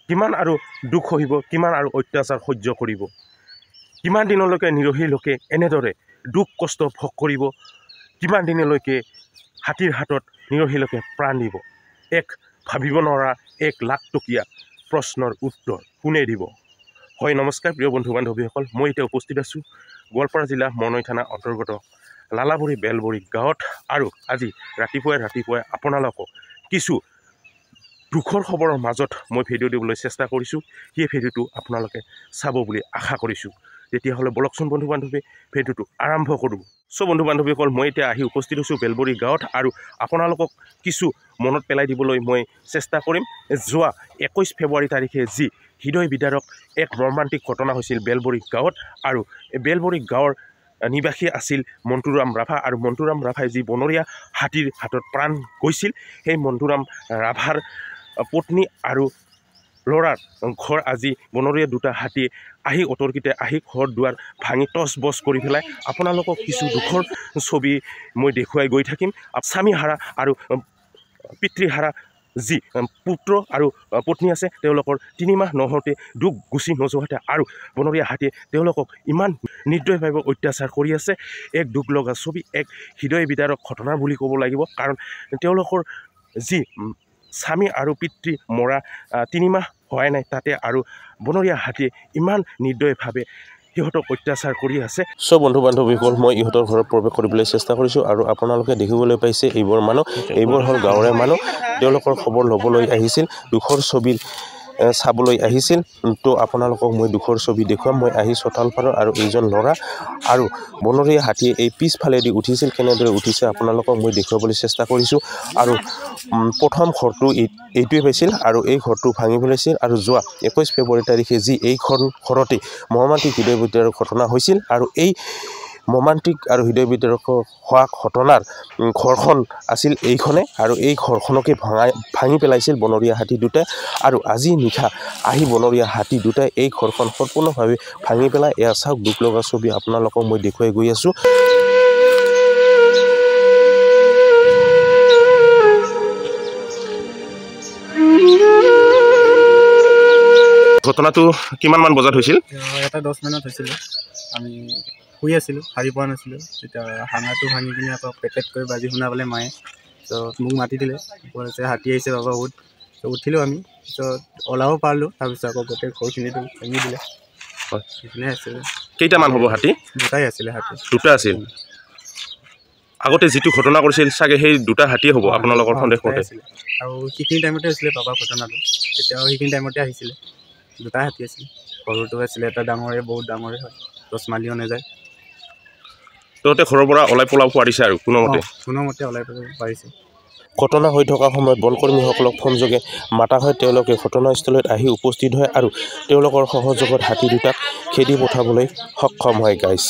কিমান আৰু দুখ সহিব, কিমান আৰু অত্যাচাৰ সহ্য কৰিব, কিমান দিনলৈকে নিৰহী লোকে এনেদৰে দুখ কষ্ট ভোগ কৰিব, কিমান দিনলৈকে হাতীৰ হাতত নিৰহী লোকে প্ৰাণ দিব। এক ভাবিব নোৱাৰা 1,00,000 টকীয়া প্ৰশ্নৰ উত্তৰ কোনে দিব? হয়, নমস্কাৰ প্ৰিয় বন্ধু বান্ধৱীসকল, মই এতিয়া উপস্থিত আছোঁ গোৱালপাৰা জিলা মৰনৈ থানা অন্তৰ্গত লালাবৰী বেলবৰী গাঁৱত। আৰু আজি ৰাতিপুৱাই আপোনালোকক কিছু দুখৰ খবৰৰ মাজত মই ভিডিঅ' দিবলৈ চেষ্টা কৰিছোঁ। সেই ভিডিঅ'টো আপোনালোকে চাব বুলি আশা কৰিছোঁ। তেতিয়াহ'লে বলকচোন বন্ধু বান্ধৱী, ভিডিঅ'টো আৰম্ভ কৰোঁ। বন্ধু বান্ধৱীসকল, মই এতিয়া আহি উপস্থিত হৈছোঁ বেলবৰী গাঁৱত আৰু আপোনালোকক কিছু মনত পেলাই দিবলৈ মই চেষ্টা কৰিম। যোৱা 21 ফেব্ৰুৱাৰী তাৰিখে যি হৃদয় বিদাৰক এক মৰ্মান্তিক ঘটনা হৈছিল বেলবৰী গাঁৱত, আৰু বেলবৰী গাঁৱৰ নিবাসী আছিল মন্টুৰাম ৰাভা। আৰু মন্টুৰাম ৰাভাই যি বনৰীয়া হাতীৰ হাতত প্ৰাণ গৈছিল, সেই মন্টুৰাম ৰাভাৰ পত্নী আৰু ল'ৰাৰ ঘৰ আজি বনৰীয়া দুটা হাতীয়ে আহি অতৰ্কিতে আহি ঘৰ দুৱাৰ ভাঙি টচ বচ কৰি পেলাই আপোনালোকক কিছু দুখৰ ছবি মই দেখুৱাই গৈ থাকিম। স্বামীহাৰা আৰু পিতৃহাৰা যি পুত্ৰ আৰু পত্নী আছে, তেওঁলোকৰ 3 মাহ নহওঁতে দুখ গুচি নোযোৱাতে আৰু বনৰীয়া হাতীয়ে তেওঁলোকক ইমান নিৰ্দয়ভাৱে অত্যাচাৰ কৰি আছে। এক দুখ লগা ছবি, এক হৃদয় বিদাৰক ঘটনা বুলি ক'ব লাগিব। কাৰণ তেওঁলোকৰ যি স্বামী আৰু পিতৃ মৰা 3 মাহ হোৱাই নাই, তাতে আৰু বনৰীয়া হাতীয়ে ইমান নিৰ্দয়ভাৱে সিহঁতক অত্যাচাৰ কৰি আছে। বন্ধু বান্ধৱীসকল, মই ইহঁতৰ ঘৰত প্ৰৱেশ কৰিবলৈ চেষ্টা কৰিছোঁ আৰু আপোনালোকে দেখিবলৈ পাইছে এইবোৰ মানুহ, এইবোৰ হ'ল গাঁৱৰে মানুহ। তেওঁলোকৰ খবৰ ল'বলৈ আহিছিল, দুখৰ ছবি চাবলৈ আহিছিল। তো আপোনালোকক মই দুখৰ ছবি দেখুৱাম। মই আহি চোতাল পাৰোঁ আৰু এইজন ল'ৰা আৰু বনৰীয়া হাতীয়ে এই পিছফালেদি উঠিছিল, কেনেদৰে উঠিছে আপোনালোকক মই দেখুৱাবলৈ চেষ্টা কৰিছোঁ। আৰু প্ৰথম ঘৰটো এইটোৱে পাইছিল আৰু এই ঘৰটো ভাঙি পেলাইছিল। আৰু যোৱা 21 ফেব্ৰুৱাৰী তাৰিখে যি এইখন ঘৰতে মৰ্মান্তিক হৃদয় বিদাৰক ঘটনা হৈছিল, আৰু এই মৰ্মান্তিক আৰু হৃদয় বিদাৰক হোৱা ঘটনাৰ ঘৰখন আছিল এইখনে, আৰু এই ঘৰখনকে ভাঙি পেলাইছিল বনৰীয়া হাতী দুটাই। আৰু আজি নিশা আহি বনৰীয়া হাতী দুটাই এই ঘৰখন সম্পূৰ্ণভাৱে ভাঙি পেলাই। এয়া চাওক দুখ লগা ছবি আপোনালোকক মই দেখুৱাই গৈ আছোঁ। ঘটনাটো কিমানমান বজাত হৈছিল? এটা 10 মানত হৈছিলে। আমি শুই আছিলোঁ, সাৰি পোৱা নাছিলোঁ। তেতিয়া হাঙাটো ভাঙি কিনে আকৌ পেকেট কৰি বাজি শুনা পালে মায়ে, তাৰপিছত মোক মাতি দিলে, কৈছে হাতী আহিছে বাবা উঠ। উঠিলোঁ আমি, তাৰপিছত ওলাব পাৰিলোঁ। তাৰপিছত আকৌ গোটেই ঘৰখিনিতো ভাঙি দিলে। সেইখিনিয়ে আছিলে। কেইটামান হ'ব হাতী? দুটাই আছিলে হাতী। দুটা আছিল। আগতে যিটো ঘটনা কৰিছিল চাগে সেই দুটা হাতীয়ে হ'ব আপোনালোকৰ সন্দেহ মতে? আৰু সেইখিনি টাইমতে হৈছিলে বাবা ঘটনাটো, তেতিয়াও সেইখিনি টাইমতে আহিছিলে। দুটা হাতী আছিলে, সৰুটো আছিলে এটা ডাঙৰে, বহুত ডাঙৰে হয়, 10 মাইলিও নাযায়। তহঁতে ঘৰৰ পৰা ওলাই পলাব পাৰিছে আৰু কোনোমতে ওলাই পাৰিছে। ঘটনা হৈ থকা সময়ত বনকৰ্মীসকলক ফোনযোগে মাতা হয়। তেওঁলোকে ঘটনাস্থলত আহি উপস্থিত হয় আৰু তেওঁলোকৰ সহযোগত হাতী দুটাক খেদি পঠাবলৈ সক্ষম হয় গাইজ।